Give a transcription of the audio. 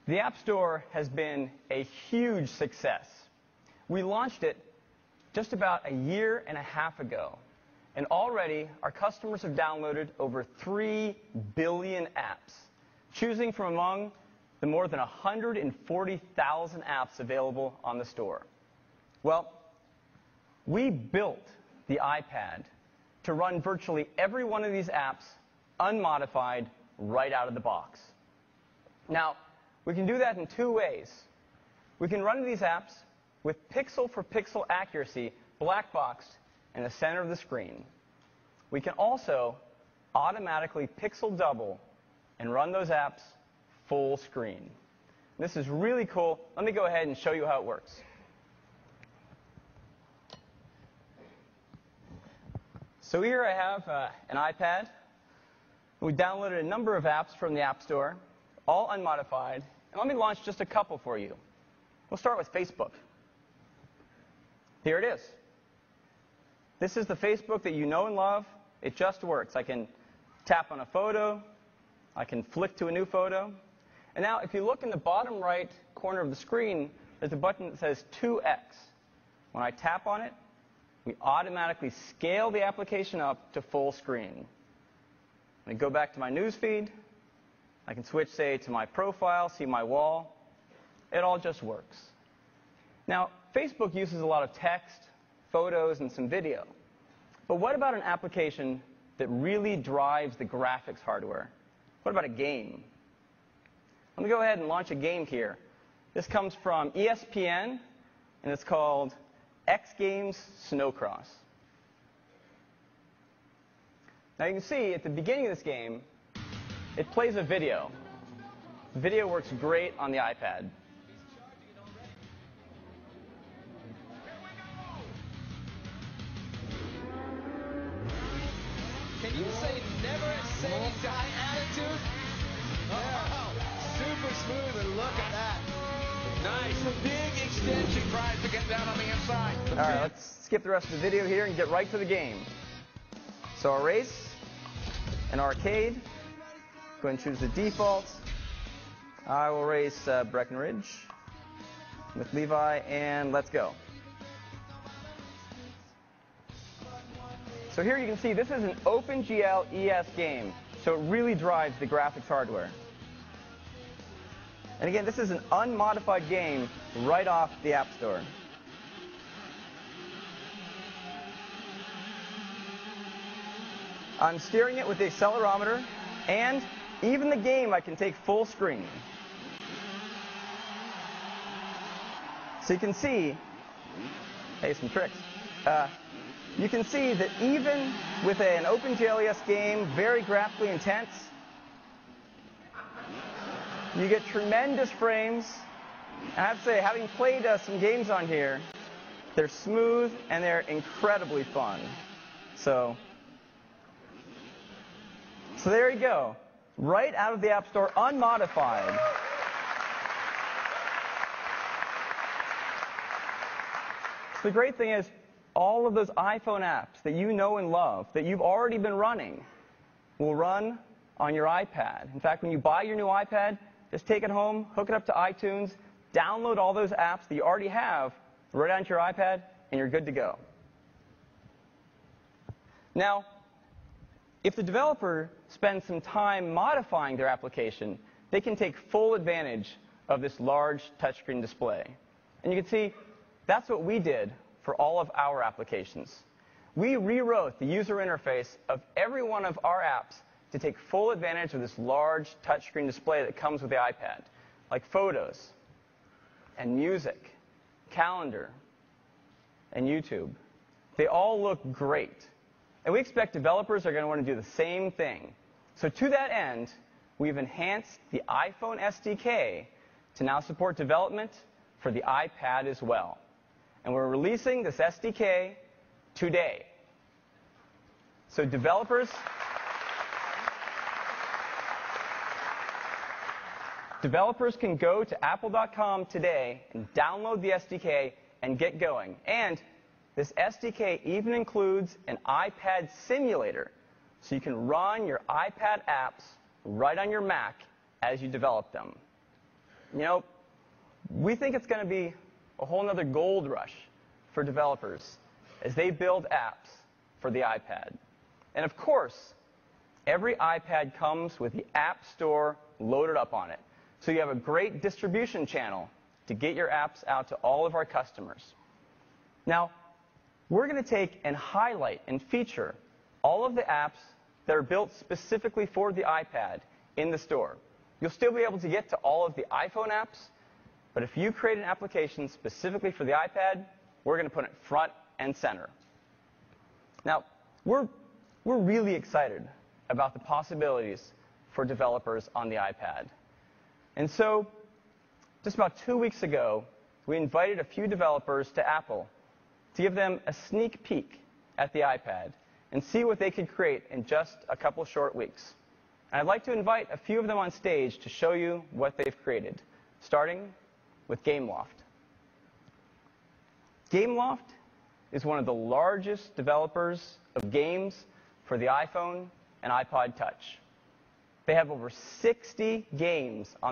The App Store has been a huge success. We launched it just about a year and a half ago, and already our customers have downloaded over 3 billion apps, choosing from among the more than 140,000 apps available on the store. Well, we built the iPad to run virtually every one of these apps unmodified right out of the box. Now, we can do that in 2 ways. We can run these apps with pixel-for-pixel accuracy black boxed in the center of the screen. We can also automatically pixel double and run those apps full screen. This is really cool. Let me go ahead and show you how it works. So here I have an iPad. We downloaded a number of apps from the App Store, all unmodified. And let me launch just a couple for you. We'll start with Facebook. Here it is. This is the Facebook that you know and love. It just works. I can tap on a photo. I can flick to a new photo. And now, if you look in the bottom right corner of the screen, there's a button that says 2x. When I tap on it, we automatically scale the application up to full screen. When I go back to my news feed, I can switch, say, to my profile, see my wall. It all just works. Now, Facebook uses a lot of text, photos, and some video. But what about an application that really drives the graphics hardware? What about a game? Let me go ahead and launch a game here. This comes from ESPN, and it's called X Games Snowcross. Now you can see at the beginning of this game, it plays a video. The video works great on the iPad. Can you say never say die attitude? Oh, super smooth, and look at that. Nice. Big extension tries to get down on the inside. All right, let's skip the rest of the video here and get right to the game. So our race, an arcade. Go ahead and choose the default. I will race Breckenridge with Levi, and let's go. So here you can see this is an OpenGL ES game, so it really drives the graphics hardware. And again, this is an unmodified game right off the App Store. I'm steering it with the accelerometer, and even the game I can take full screen. So you can see, hey, some tricks. You can see that even with an OpenGL ES game, very graphically intense, you get tremendous frames. And I have to say, having played some games on here, they're smooth and they're incredibly fun. So there you go. Right out of the App Store, unmodified. The great thing is, all of those iPhone apps that you know and love, that you've already been running, will run on your iPad. In fact, when you buy your new iPad, just take it home, hook it up to iTunes, download all those apps that you already have right onto your iPad, and you're good to go. Now, if the developer spends some time modifying their application, they can take full advantage of this large touchscreen display. And you can see that's what we did for all of our applications. We rewrote the user interface of every one of our apps to take full advantage of this large touchscreen display that comes with the iPad, like Photos, and Music, Calendar, and YouTube. They all look great. And we expect developers are going to want to do the same thing. So to that end, we've enhanced the iPhone SDK to now support development for the iPad as well. And we're releasing this SDK today. So developers can go to apple.com today and download the SDK and get going. And this SDK even includes an iPad simulator, so you can run your iPad apps right on your Mac as you develop them. we think it's going to be a whole nother gold rush for developers as they build apps for the iPad. And of course, every iPad comes with the App Store loaded up on it. So you have a great distribution channel to get your apps out to all of our customers. Now, we're going to take and highlight and feature all of the apps that are built specifically for the iPad in the store. You'll still be able to get to all of the iPhone apps, but if you create an application specifically for the iPad, we're going to put it front and center. Now, we're really excited about the possibilities for developers on the iPad. And so, just about 2 weeks ago, we invited a few developers to Apple to give them a sneak peek at the iPad and see what they could create in just a couple short weeks. And I'd like to invite a few of them on stage to show you what they've created, starting with Gameloft. Gameloft is one of the largest developers of games for the iPhone and iPod Touch. They have over 60 games on